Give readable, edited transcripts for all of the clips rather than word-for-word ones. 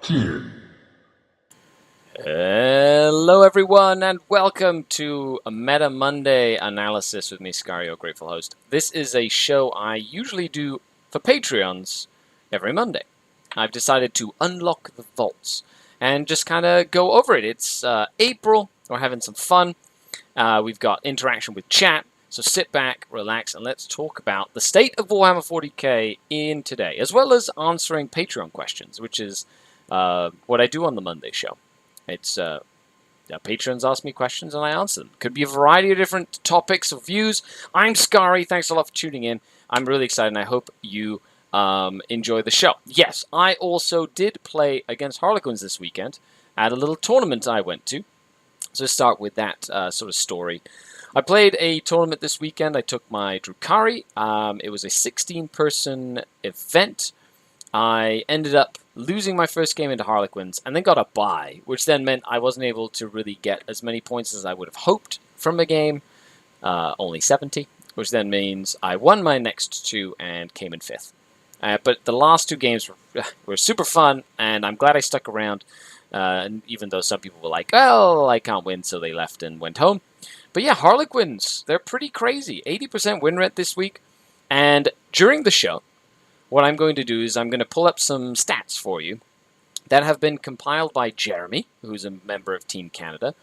10. Hello everyone and welcome to a Meta Monday analysis with me, Skari, your grateful host. This is a show I usually do for Patreons every Monday. I've decided to unlock the vaults and just kind of go over it. It's April, we're having some fun. We've got interaction with chat, so sit back, relax, and let's talk about the state of Warhammer 40k in today, as well as answering Patreon questions, which is what I do on the Monday show. It's patrons ask me questions and I answer them. Could be a variety of different topics or views. I'm Skari. Thanks a lot for tuning in. I'm really excited and I hope you enjoy the show. Yes, I also did play against Harlequins this weekend at a little tournament I went to. So start with that sort of story. I played a tournament this weekend. I took my Skari. It was a 16-person event. I ended up losing my first game into Harlequins and then got a bye, which then meant I wasn't able to really get as many points as I would have hoped from the game, only 70, which then means I won my next two and came in 5th. But the last two games were super fun, and I'm glad I stuck around, and even though some people were like, well, I can't win, so they left and went home. But yeah, Harlequins, they're pretty crazy. 80% win rate this week, and during the show, what I'm going to do is I'm going to pull up some stats for you that have been compiled by Jeremy, who's a member of Team Canada.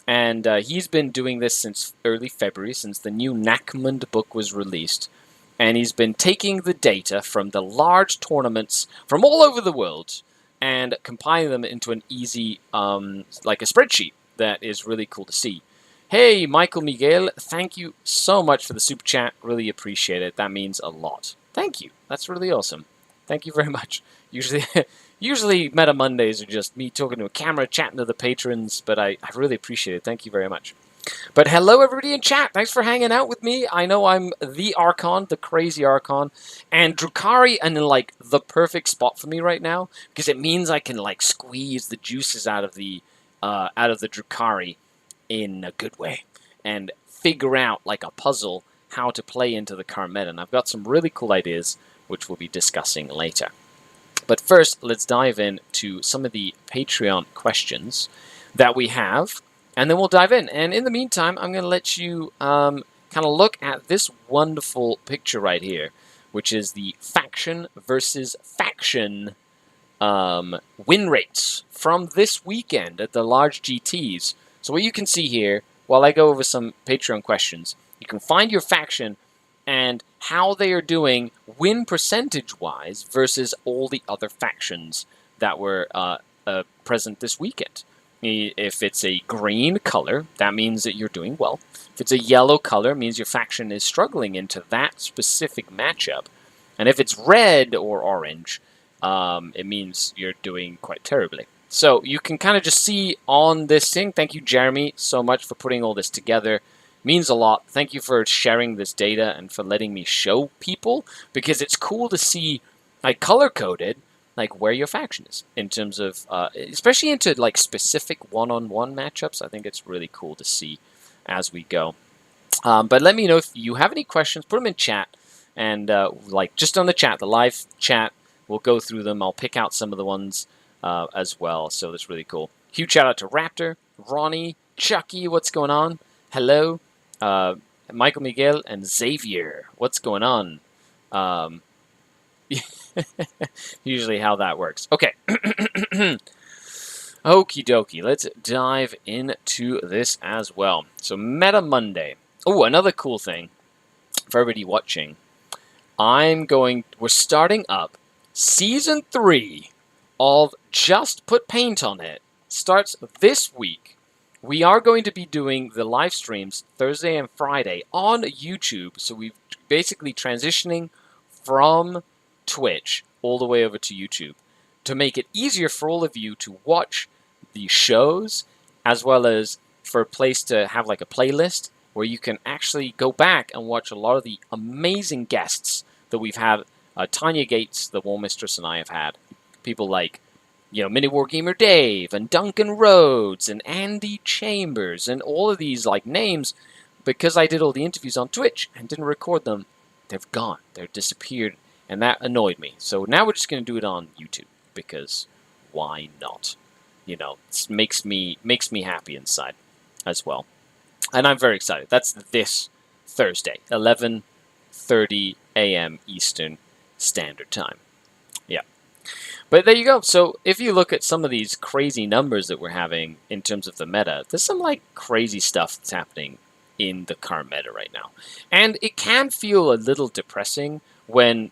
And he's been doing this since early February, since the new Nachmund book was released. And he's been taking the data from the large tournaments from all over the world and compiling them into an easy, like a spreadsheet that is really cool to see. Hey, Michael Miguel, thank you so much for the super chat. Really appreciate it. That means a lot. Thank you. That's really awesome. Thank you very much. Usually Meta Mondays are just me talking to a camera, chatting to the patrons, but I really appreciate it. Thank you very much. But hello, everybody in chat. Thanks for hanging out with me. I know I'm the Archon, the crazy Archon, and Skari in like the perfect spot for me right now because it means I can like squeeze the juices out of the Skari in a good way and figure out like a puzzle how to play into the current meta, and I've got some really cool ideas which we'll be discussing later. But first, let's dive into some of the Patreon questions that we have, and then we'll dive in. And in the meantime, I'm going to let you kind of look at this wonderful picture right here, which is the faction versus faction win rates from this weekend at the large GTs. So what you can see here, while I go over some Patreon questions, you can find your faction and how they are doing win percentage-wise versus all the other factions that were present this weekend. If it's a green color, that means that you're doing well. If it's a yellow color, it means your faction is struggling into that specific matchup. And if it's red or orange, it means you're doing quite terribly. So you can kind of just see on this thing. Thank you, Jeremy, so much for putting all this together. Means a lot. Thank you for sharing this data and for letting me show people, because it's cool to see like color-coded like where your faction is in terms of especially into like specific one-on-one matchups. I think it's really cool to see as we go. But let me know if you have any questions. Put them in chat, and like just on the chat, the live chat, we'll go through them. I'll pick out some of the ones as well. So that's really cool. Huge shout out to Raptor, Ronnie, Chucky. What's going on? Hello. Michael Miguel and Xavier. What's going on? Usually how that works. Okay. Okie dokie. Let's dive into this as well. So Meta Monday. Oh, another cool thing for everybody watching. We're starting up Season 3 of Just Put Paint on It. Starts this week. We are going to be doing the live streams Thursday and Friday on YouTube. So we're basically transitioning from Twitch all the way over to YouTube to make it easier for all of you to watch the shows, as well as for a place to have like a playlist where you can actually go back and watch a lot of the amazing guests that we've had. Tanya Gates, the War Mistress, and I have had. People like Mini Wargamer Dave, and Duncan Rhodes, and Andy Chambers, and all of these like names, because I did all the interviews on Twitch and didn't record them, they've gone. They're disappeared, and that annoyed me. So now we're just going to do it on YouTube, because why not? You know, it makes me happy inside as well. And I'm very excited. That's this Thursday, 11:30 a.m. Eastern Standard Time. Yeah. But there you go. So if you look at some of these crazy numbers that we're having in terms of the meta, there's some like crazy stuff that's happening in the current meta right now. And it can feel a little depressing when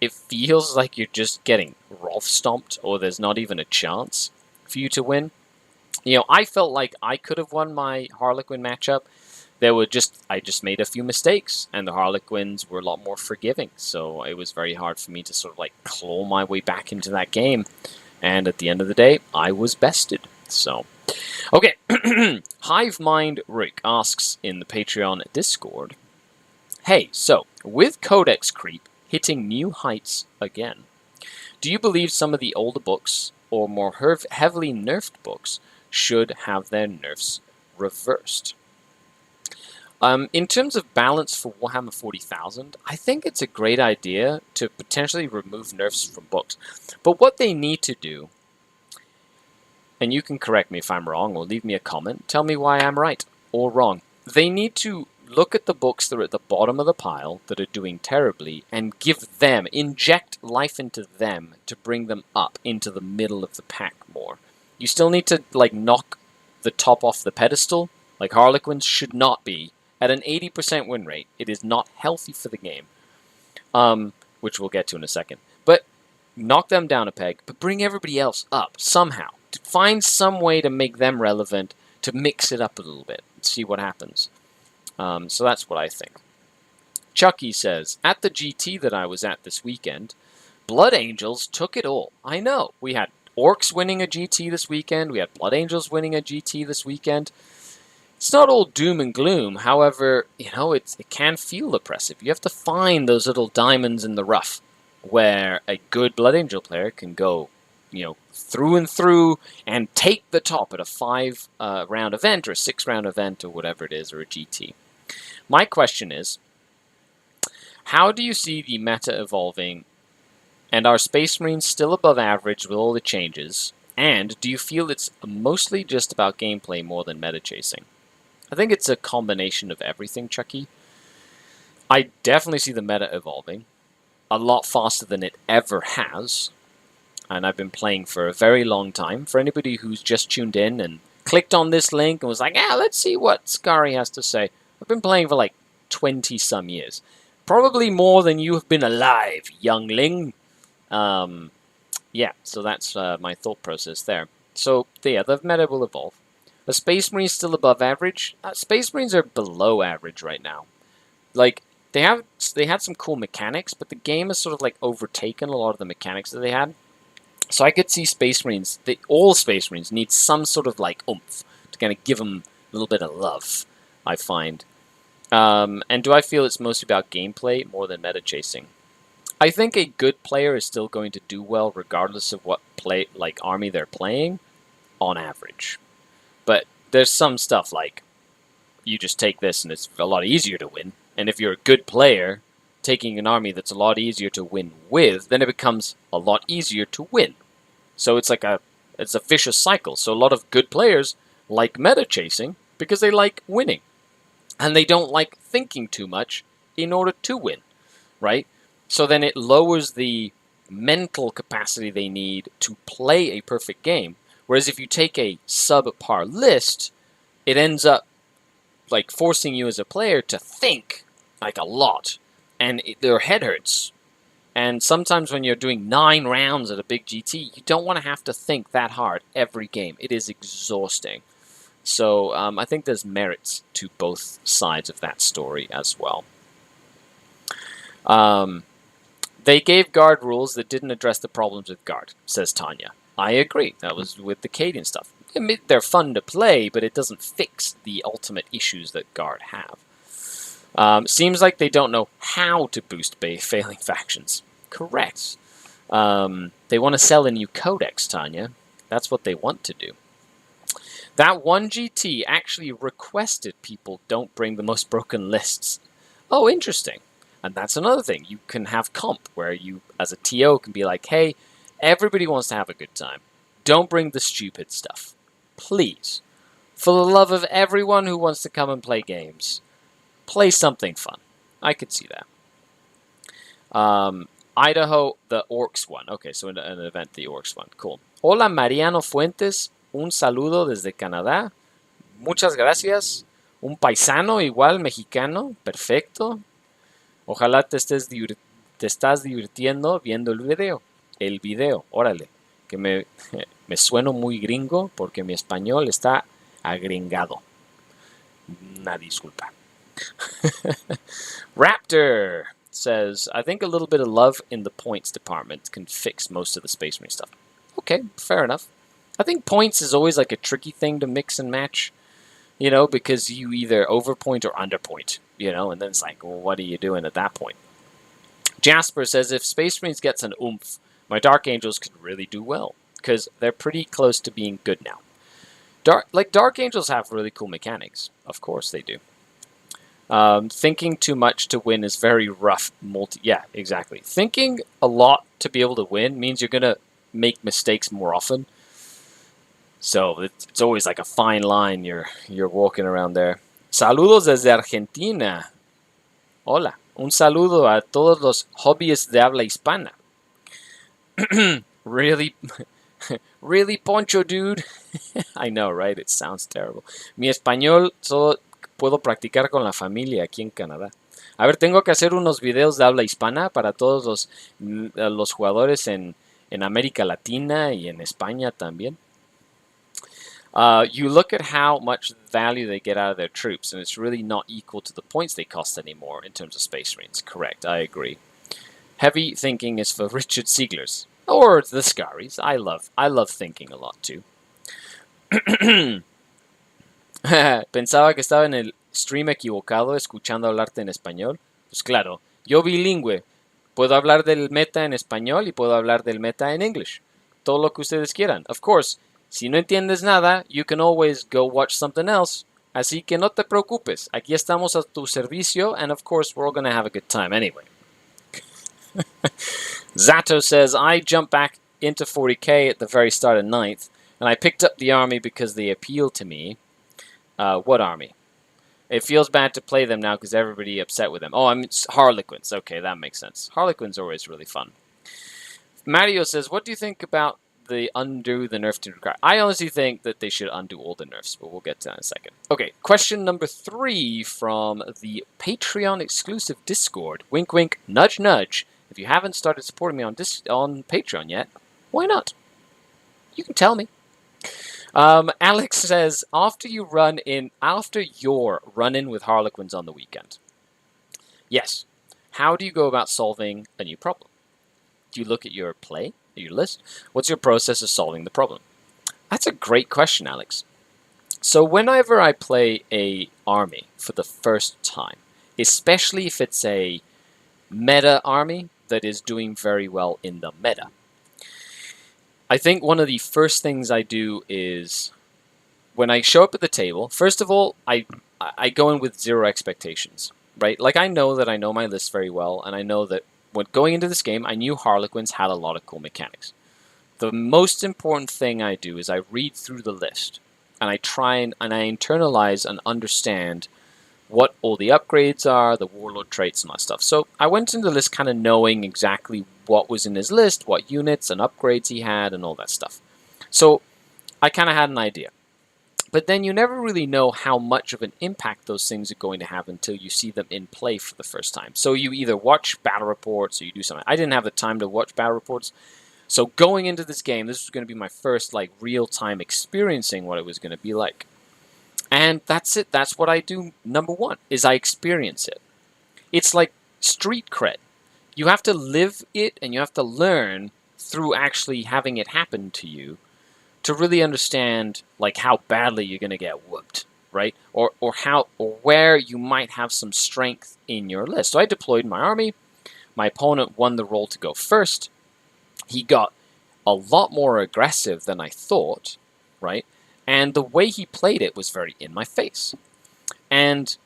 it feels like you're just getting Rolf stomped or there's not even a chance for you to win. You know, I felt like I could have won my Harlequin matchup. I just made a few mistakes, and the Harlequins were a lot more forgiving, so it was very hard for me to sort of like claw my way back into that game. And at the end of the day, I was bested. So, okay. Hive Mind Rick asks in the Patreon Discord, hey, so with Codex creep hitting new heights again, do you believe some of the older books or more heavily nerfed books should have their nerfs reversed? In terms of balance for Warhammer 40,000, I think it's a great idea to potentially remove nerfs from books. But what they need to do, and you can correct me if I'm wrong or leave me a comment, tell me why I'm right or wrong. They need to look at the books that are at the bottom of the pile that are doing terribly and inject life into them to bring them up into the middle of the pack more. You still need to like knock the top off the pedestal. Like Harlequins should not be at an 80% win rate. It is not healthy for the game, which we'll get to in a second. But knock them down a peg, but bring everybody else up somehow. Find some way to make them relevant, to mix it up a little bit, and see what happens. So that's what I think. Chucky says, at the GT that I was at this weekend, Blood Angels took it all. I know. We had Orcs winning a GT this weekend. We had Blood Angels winning a GT this weekend. It's not all doom and gloom. However, you know, it can feel oppressive. You have to find those little diamonds in the rough where a good Blood Angel player can go, you know, through and through and take the top at a 5-round event or a 6-round event or whatever it is, or a GT. My question is, how do you see the meta evolving, and are Space Marines still above average with all the changes? And do you feel it's mostly just about gameplay more than meta chasing? I think it's a combination of everything, Chucky. I definitely see the meta evolving a lot faster than it ever has. And I've been playing for a very long time. For anybody who's just tuned in and clicked on this link and was like, let's see what Skari has to say. I've been playing for like 20-some years. Probably more than you have been alive, youngling. Yeah, so that's my thought process there. So, yeah, the meta will evolve. The Space Marines still above average? Space Marines are below average right now. Like, they had some cool mechanics, but the game has sort of like overtaken a lot of the mechanics that they had. So I could see Space Marines, all Space Marines need some sort of like oomph to kind of give them a little bit of love, I find. And do I feel it's mostly about gameplay more than meta chasing? I think a good player is still going to do well regardless of what army they're playing, on average. But there's some stuff like, you just take this and it's a lot easier to win. And if you're a good player, taking an army that's a lot easier to win with, then it becomes a lot easier to win. So it's like it's a vicious cycle. So a lot of good players like meta chasing because they like winning. And they don't like thinking too much in order to win, right? So then it lowers the mental capacity they need to play a perfect game. Whereas if you take a subpar list, it ends up like forcing you as a player to think like a lot. And their head hurts. And sometimes when you're doing 9 rounds at a big GT, you don't want to have to think that hard every game. It is exhausting. So I think there's merits to both sides of that story as well. They gave guard rules that didn't address the problems with guard, says Tanya. I agree. That was with the Cadian stuff. They're fun to play, but it doesn't fix the ultimate issues that guard have. Seems like they don't know how to boost failing factions. Correct. They want to sell a new codex, Tanya. That's what they want to do. That one GT actually requested people don't bring the most broken lists. Oh, interesting. And that's another thing. You can have comp where you, as a TO, can be like, hey, everybody wants to have a good time. don't bring the stupid stuff. Please. For the love of everyone who wants to come and play games, play something fun. I could see that. Idaho, the Orcs one. Okay, so an event, the Orcs one. Cool. Hola, Mariano Fuentes. Un saludo desde Canadá. Muchas gracias. Un paisano igual, mexicano. Perfecto. Ojalá te estás divirtiendo viendo el video. El video, órale. Que me sueno muy gringo porque mi español está agringado. Una disculpa. Raptor says, I think a little bit of love in the points department can fix most of the Space Marine stuff. Okay, fair enough. I think points is always like a tricky thing to mix and match, you know, because you either overpoint or underpoint, you know, and then it's like, well, what are you doing at that point? Jasper says, if Space Marines gets an oomph, my Dark Angels could really do well, because they're pretty close to being good now. Dark Angels have really cool mechanics. Of course they do. Thinking too much to win is very rough. Yeah, exactly. Thinking a lot to be able to win means you're going to make mistakes more often. So it's always like a fine line you're walking around there. Saludos desde Argentina. Hola. Un saludo a todos los hobbies de habla hispana. Really? Really, Poncho, dude? I know, right? It sounds terrible. Mi español solo puedo practicar con la familia aquí en Canadá. A ver, tengo que hacer unos videos de habla hispana para todos los jugadores en América Latina y en España también. You look at how much value they get out of their troops, and it's really not equal to the points they cost anymore in terms of Space Marines. Correct, I agree. Heavy thinking is for Richard Sieglers. Or the Skaris. I love thinking a lot too. Pensaba que estaba en el stream equivocado escuchando hablarte en español. Pues claro, yo bilingüe. Puedo hablar del meta en español y puedo hablar del meta en English. Todo lo que ustedes quieran. Of course, si no entiendes nada, you can always go watch something else. Así que no te preocupes. Aquí estamos a tu servicio, and of course, we're all going to have a good time anyway. Zato says, I jumped back into 40k at the very start of 9th, and I picked up the army because they appealed to me. What army? It feels bad to play them now because everybody upset with them. Oh, I mean, Harlequins. Okay, that makes sense. Harlequins are always really fun. Mario says, what do you think about the undo the nerf to require? I honestly think that they should undo all the nerfs, but we'll get to that in a second. Okay, question number 3 from the Patreon exclusive Discord. Wink, wink, nudge, nudge. If you haven't started supporting me on Patreon yet, why not? You can tell me. Alex says, after your run-in with Harlequins on the weekend. Yes. How do you go about solving a new problem? Do you look at your play, at your list? What's your process of solving the problem? That's a great question, Alex. So whenever I play a army for the first time, especially if it's a meta army that is doing very well in the meta, I think one of the first things I do is, when I show up at the table, first of all, I go in with zero expectations, right? Like, I know that I know my list very well, and I know that when going into this game, I knew Harlequins had a lot of cool mechanics. The most important thing I do is I read through the list, and I try and I internalize and understand what all the upgrades are, the warlord traits and that stuff. So I went into the list kind of knowing exactly what was in his list, what units and upgrades he had and all that stuff. So I kind of had an idea. But then you never really know how much of an impact those things are going to have until you see them in play for the first time. So you either watch battle reports or you do something. I didn't have the time to watch battle reports. So going into this game, this was going to be my first like real-time experiencing what it was going to be like. And that's it. That's what I do. Number one is I experience it. It's like street cred. You have to live it and you have to learn through actually having it happen to you to really understand like how badly you're going to get whooped, right? Or where you might have some strength in your list. So I deployed my army. My opponent won the roll to go first. He got a lot more aggressive than I thought, right? And the way he played it was very in my face. And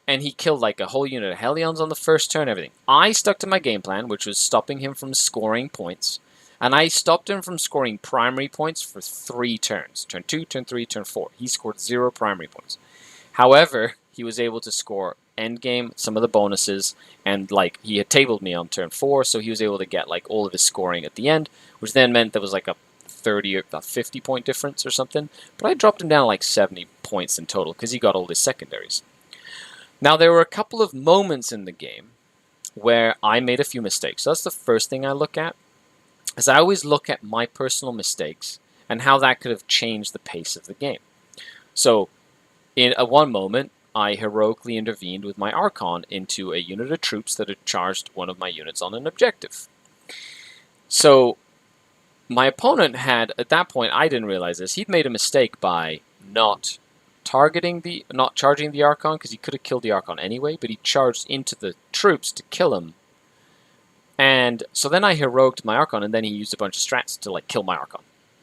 he killed like a whole unit of Hellions on the first turn, everything. I stuck to my game plan, which was stopping him from scoring points. And I stopped him from scoring primary points for 3 turns. Turn 2, turn 3, turn 4. He scored 0 primary points. However, he was able to score endgame, some of the bonuses, and like he had tabled me on turn 4, so he was able to get like all of his scoring at the end, which then meant there was like a 30 or a 50 point difference or something. But I dropped him down like 70 points in total because he got all his secondaries. Now, there were a couple of moments in the game where I made a few mistakes. So that's the first thing I look at, is I always look at my personal mistakes and how that could have changed the pace of the game. So in one moment, I heroically intervened with my Archon into a unit of troops that had charged one of my units on an objective. So my opponent had, at that point, I didn't realize this, he'd made a mistake by not charging the Archon, because he could have killed the Archon anyway, but he charged into the troops to kill him. And so then I heroicked my Archon, and then he used a bunch of strats to like kill my Archon,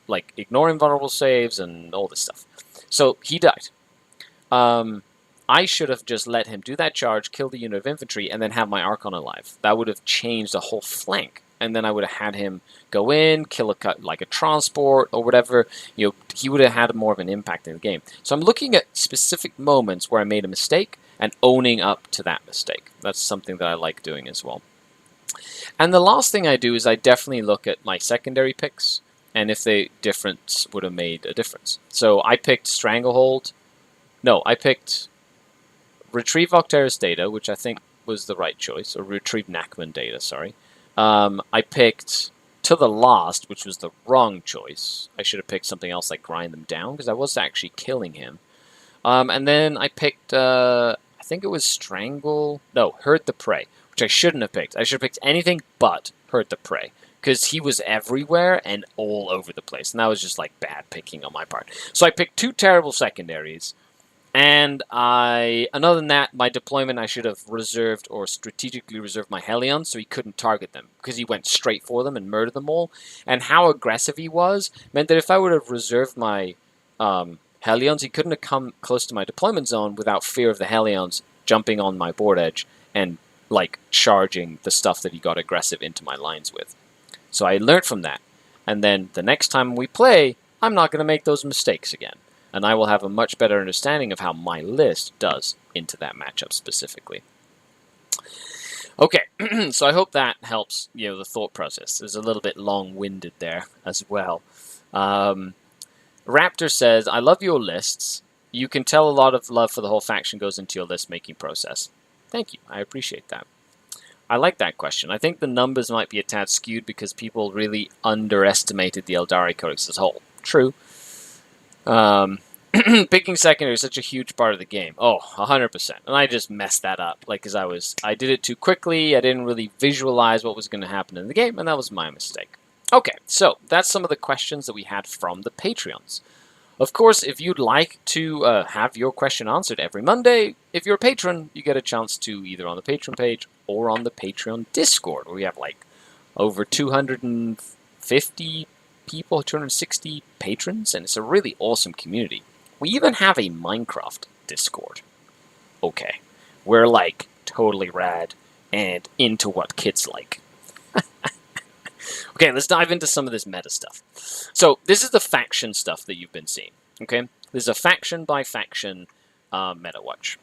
like ignore invulnerable saves and all this stuff. So he died. I should have just let him do that charge, kill the unit of infantry, and then have my Archon alive. That would have changed the whole flank, and then I would have had him go in, kill a transport or whatever. You know, he would have had more of an impact in the game. So I'm looking at specific moments where I made a mistake and owning up to that mistake. That's something that I like doing as well. And the last thing I do is I definitely look at my secondary picks and if the difference would have made a difference. So I picked Stranglehold. No, I picked Retrieve Octeris Data, which I think was the right choice, or Retrieve Nachman Data, sorry. I picked To the Last, which was the wrong choice. I should have picked something else like Grind Them Down, because I was actually killing him. And then I picked, I think it was Herd the Prey, which I shouldn't have picked. I should have picked anything but Herd the Prey, because he was everywhere and all over the place, and that was just like bad picking on my part. So I picked 2 terrible secondaries. And other than that, my deployment, I should have reserved or strategically reserved my Hellions so he couldn't target them, because he went straight for them and murdered them all. And how aggressive he was meant that if I would have reserved my Hellions, he couldn't have come close to my deployment zone without fear of the Hellions jumping on my board edge and like charging the stuff that he got aggressive into my lines with. So I learned from that. And then the next time we play, I'm not going to make those mistakes again. And I will have a much better understanding of how my list does into that matchup specifically. Okay, so I hope that helps, the thought process. It's a little bit long-winded there as well. Raptor says, I love your lists. You can tell a lot of love for the whole faction goes into your list-making process. Thank you, I appreciate that. I like that question. I think the numbers might be a tad skewed because people really underestimated the Eldari Codex as a whole. True. Picking secondary is such a huge part of the game. Oh, 100%. And I just messed that up. Because I did it too quickly. I didn't really visualize what was going to happen in the game, and that was my mistake. Okay, so that's some of the questions that we had from the Patreons. Of course, if you'd like to have your question answered every Monday, if you're a patron, you get a chance to either on the Patreon page or on the Patreon Discord, where we have like over 250 people, 260 patrons, and it's a really awesome community. We even have a Minecraft Discord. Okay, we're like totally rad and into what kids like. Okay, let's dive into some of this meta stuff. So this is the faction stuff that you've been seeing. Okay, this is a faction by faction meta watch.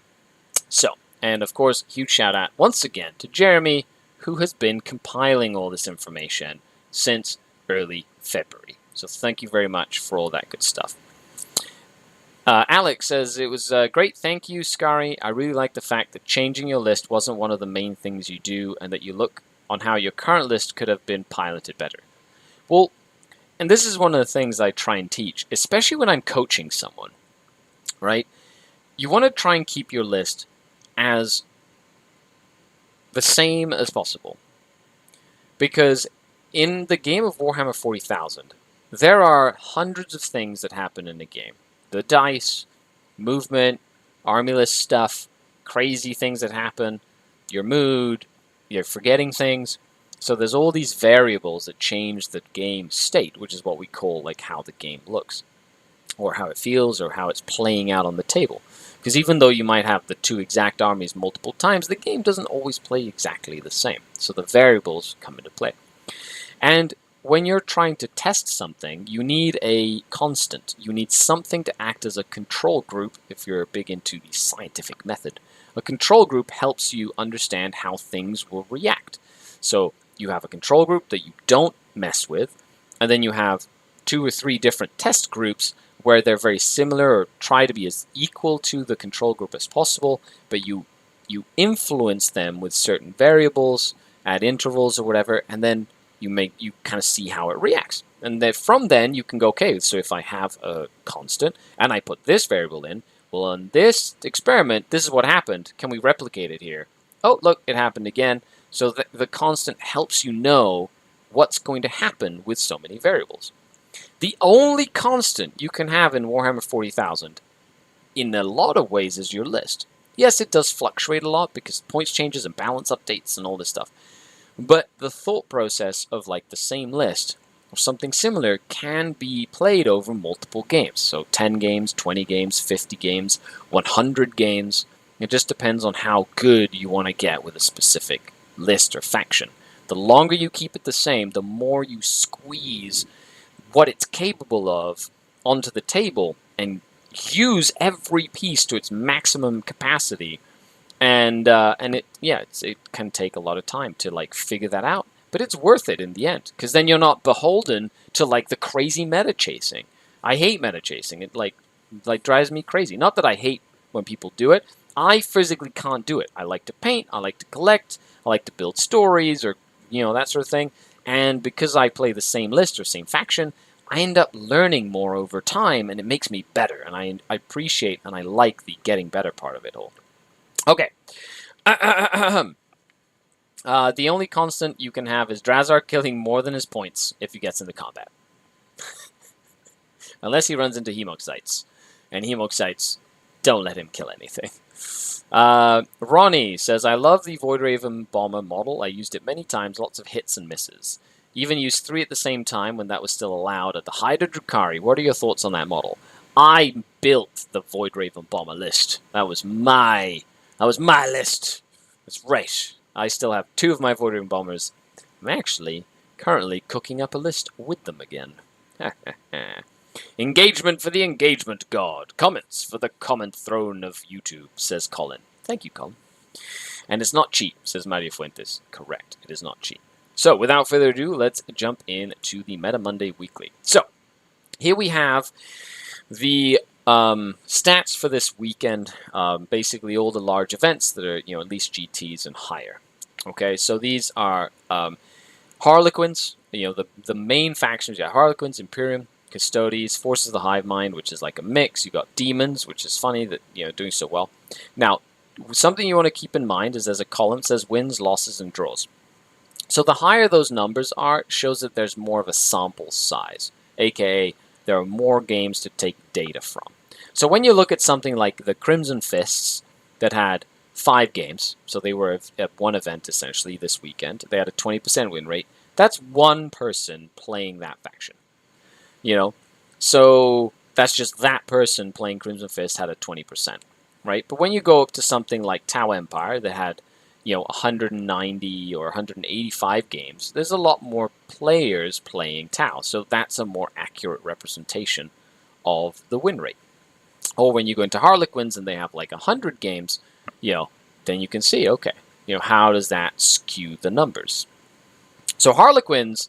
So, and of course, huge shout out once again to Jeremy, who has been compiling all this information since early February. So thank you very much for all that good stuff. Alex says, it was great, thank you, Skari. I really like the fact that changing your list wasn't one of the main things you do, and that you look on how your current list could have been piloted better. Well, and this is one of the things I try and teach, especially when I'm coaching someone, right? You want to try and keep your list as the same as possible. Because in the game of Warhammer 40,000, there are hundreds of things that happen in the game. The dice, movement, army list stuff, crazy things that happen, your mood, you're forgetting things. So there's all these variables that change the game state, which is what we call like how the game looks, or how it feels, or how it's playing out on the table. Because even though you might have the 2 exact armies multiple times, the game doesn't always play exactly the same. So the variables come into play. And when you're trying to test something, you need a constant. You need something to act as a control group if you're big into the scientific method. A control group helps you understand how things will react. So you have a control group that you don't mess with, and then you have 2 or 3 different test groups where they're very similar or try to be as equal to the control group as possible, but you influence them with certain variables at intervals or whatever, and then you kind of see how it reacts. And then from then you can go, okay, so if I have a constant and I put this variable in, well, on this experiment, this is what happened. Can we replicate it here? Oh, look, it happened again. So the constant helps you know what's going to happen with so many variables. The only constant you can have in Warhammer 40,000 in a lot of ways is your list. Yes, it does fluctuate a lot because points changes and balance updates and all this stuff. But the thought process of like the same list or something similar can be played over multiple games. So 10 games, 20 games, 50 games, 100 games. It just depends on how good you want to get with a specific list or faction. The longer you keep it the same, the more you squeeze what it's capable of onto the table and use every piece to its maximum capacity. And it can take a lot of time to like figure that out, but it's worth it in the end because then you're not beholden to like the crazy meta chasing. I hate meta chasing. It like drives me crazy. Not that I hate when people do it. I physically can't do it. I like to paint. I like to collect. I like to build stories or that sort of thing. And because I play the same list or same faction, I end up learning more over time, and it makes me better. And I appreciate and I like the getting better part of it all. Okay. The only constant you can have is Drazar killing more than his points if he gets into combat. Unless he runs into Hemoxites. And Hemoxites don't let him kill anything. Ronnie says, I love the Void Raven Bomber model. I used it many times, lots of hits and misses. Even used 3 at the same time when that was still allowed at the Hydra Drukhari. What are your thoughts on that model? I built the Void Raven Bomber list. That was my list. That's right. I still have 2 of my Void Raven Bombers. I'm actually currently cooking up a list with them again. Engagement for the engagement god. Comments for the comment throne of YouTube, says Colin. Thank you, Colin. And it's not cheap, says Mario Fuentes. Correct, it is not cheap. So, without further ado, let's jump into the Meta Monday Weekly. So, here we have the stats for this weekend. Basically, all the large events that are, at least GTs and higher. Okay, so these are Harlequins. The main factions. You got Harlequins, Imperium, Custodes, Forces of the Hive Mind, which is like a mix. You got Demons, which is funny that doing so well. Now, something you want to keep in mind is there's a column that says wins, losses, and draws. So the higher those numbers are, shows that there's more of a sample size, aka there are more games to take data from. So when you look at something like the Crimson Fists that had 5 games, so they were at one event essentially this weekend, they had a 20% win rate. That's one person playing that faction. So that's just that person playing Crimson Fist had a 20%, right? But when you go up to something like Tau Empire that had 190 or 185 games, there's a lot more players playing Tau, so that's a more accurate representation of the win rate. Or when you go into Harlequins and they have like 100 games, then you can see, okay, how does that skew the numbers? So Harlequins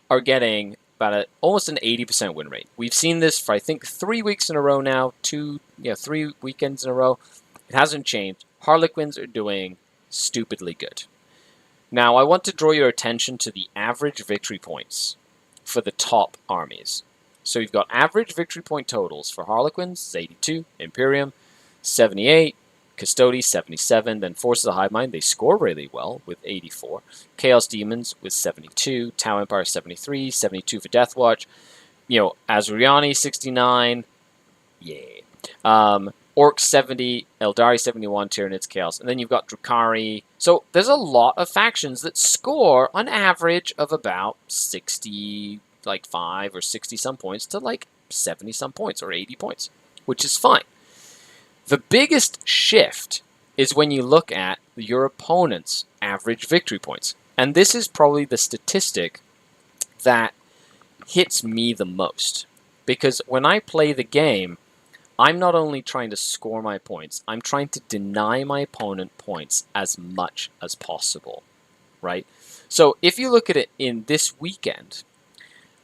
are getting about almost an 80% win rate. We've seen this for, I think, 3 weeks in a row now, 3 weekends in a row. It hasn't changed. Harlequins are doing stupidly good. Now, I want to draw your attention to the average victory points for the top armies. So you've got average victory point totals for Harlequins, 82, Imperium, 78, Custodes, 77, then Forces of Hive Mind, they score really well with 84, Chaos Demons with 72, Tau Empire 73, 72 for Deathwatch, Azuriani 69, yay. Orcs 70, Eldari 71, Tyranids Chaos, and then you've got Drukhari. So there's a lot of factions that score on average of about 65 or 60 some points to like 70 some points or 80 points, which is fine. The biggest shift is when you look at your opponent's average victory points. And this is probably the statistic that hits me the most. Because when I play the game, I'm not only trying to score my points, I'm trying to deny my opponent points as much as possible, right? So if you look at it in this weekend,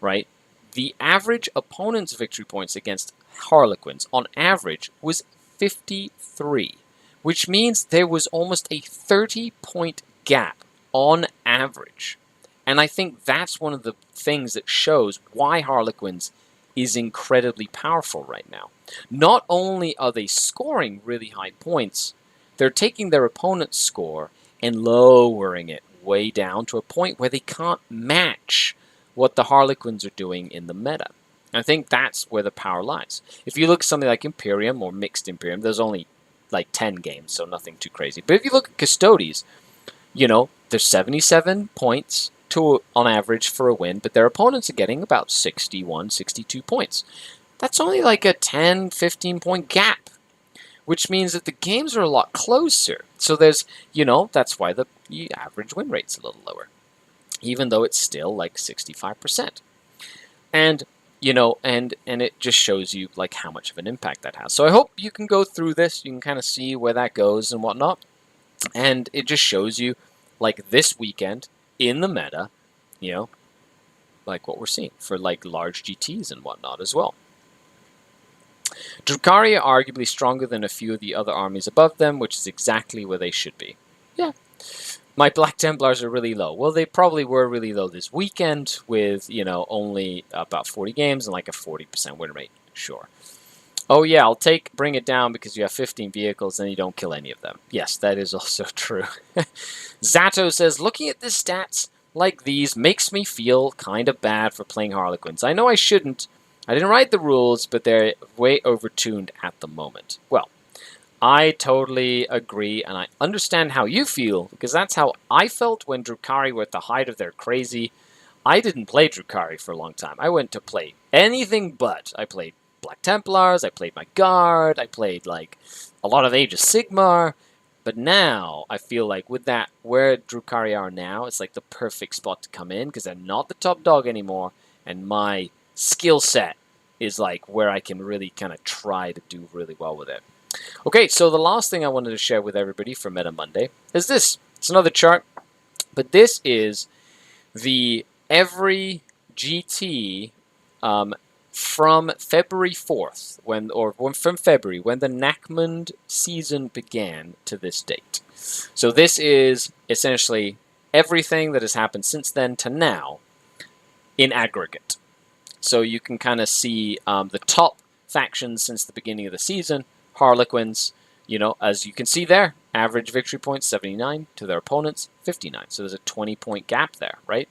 right, the average opponent's victory points against Harlequins on average was 53, which means there was almost a 30-point gap on average. And I think that's one of the things that shows why Harlequins is incredibly powerful right now. Not only are they scoring really high points, they're taking their opponent's score and lowering it way down to a point where they can't match what the Harlequins are doing in the meta. I think that's where the power lies. If you look at something like Imperium or Mixed Imperium, there's only like 10 games, so nothing too crazy. But if you look at Custodes, you know, there's 77 points on average for a win, but their opponents are getting about 61, 62 points. That's only like a 10, 15 point gap, which means that the games are a lot closer. So there's, you know, that's why the average win rate's a little lower, even though it's still like 65%. And, you know, and it just shows you like how much of an impact that has. So I hope you can go through this. You can kind of see where that goes and whatnot. And it just shows you like this weekend in the meta, you know, like what we're seeing for like large GTs and whatnot as well. Drukhari are arguably stronger than a few of the other armies above them, which is exactly where they should be. Yeah. My Black Templars are really low. Well, they probably were really low this weekend with, you know, only about 40 games and like a 40% win rate. Sure. Oh yeah, I'll bring it down because you have 15 vehicles and you don't kill any of them. Yes, that is also true. Zato says, looking at the stats like these makes me feel kind of bad for playing Harlequins. I know I shouldn't. I didn't write the rules, but they're way overtuned at the moment. Well, I totally agree, and I understand how you feel, because that's how I felt when Drukhari were at the height of their crazy. I didn't play Drukhari for a long time. I went to play anything but. I played Black Templars, I played my Guard, I played like a lot of Age of Sigmar, but now I feel like with that, where Drukhari are now, it's like the perfect spot to come in, because they're not the top dog anymore, and my skill set is like where I can really kind of try to do really well with it. Okay, so the last thing I wanted to share with everybody for Meta Monday is this. It's another chart, but this is the every GT from February 4th, from February, when the Nachmund season began to this date. So this is essentially everything that has happened since then to now in aggregate. So you can kind of see the top factions since the beginning of the season. Harlequins, you know, as you can see there, average victory points 79 to their opponents 59. So there's a 20-point gap there, right?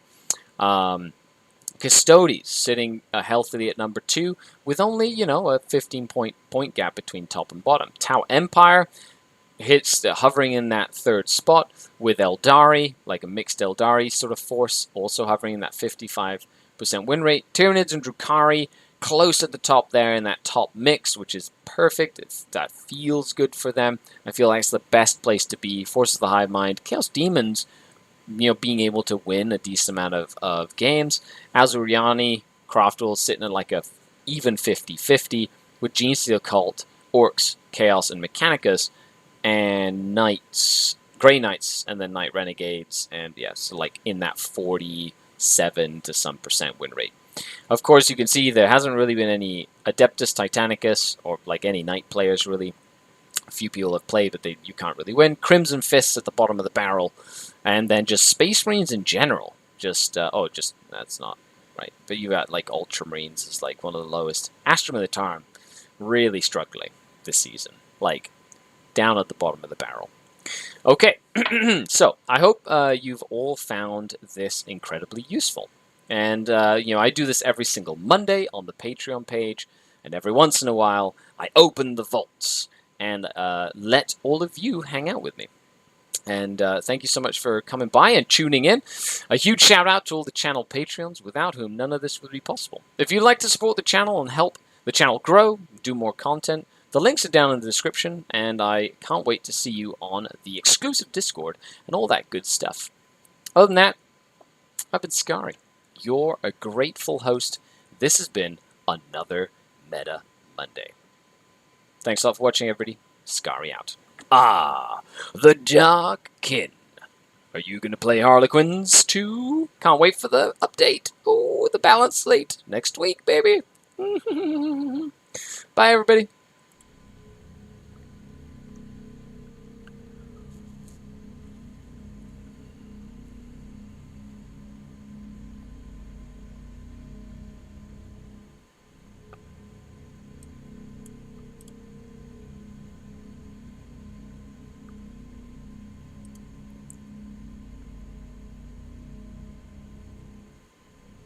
Custodes sitting healthily at number 2 with only, you know, a 15-point gap between top and bottom. Tau Empire hits hovering in that 3rd spot with Eldari, like a mixed Eldari sort of force, also hovering in that 55% win rate. Tyranids and Drukhari close at the top there in that top mix, which is perfect. That feels good for them. I feel like it's the best place to be. Forces of the Hive Mind, Chaos Demons, you know, being able to win a decent amount of games. Azuriani, Craftal sitting at like a even 50-50 with Genius of the Occult, Orcs, Chaos, and Mechanicus, and Knights, Grey Knights, and then Knight Renegades, and yeah, so like in that 47 to some % win rate. Of course, you can see there hasn't really been any Adeptus Titanicus or like any Knight players really. A few people have played, but you can't really win. Crimson Fists at the bottom of the barrel. And then just Space Marines in general. That's not right. But you got like Ultramarines is like one of the lowest. Astra Militarum really struggling this season. Like down at the bottom of the barrel. Okay, so I hope you've all found this incredibly useful. And, you know, I do this every single Monday on the Patreon page. And every once in a while, I open the vaults and let all of you hang out with me. And thank you so much for coming by and tuning in. A huge shout out to all the channel Patreons, without whom none of this would be possible. If you'd like to support the channel and help the channel grow, do more content, the links are down in the description, and I can't wait to see you on the exclusive Discord and all that good stuff. Other than that, I've been Skari. you're a grateful host. This has been another Meta Monday. Thanks a lot for watching, everybody. Skari out. The Dark Kin. Are you going to play Harlequins too? Can't wait for the update. Oh, the balance slate. Next week, baby. Bye, everybody.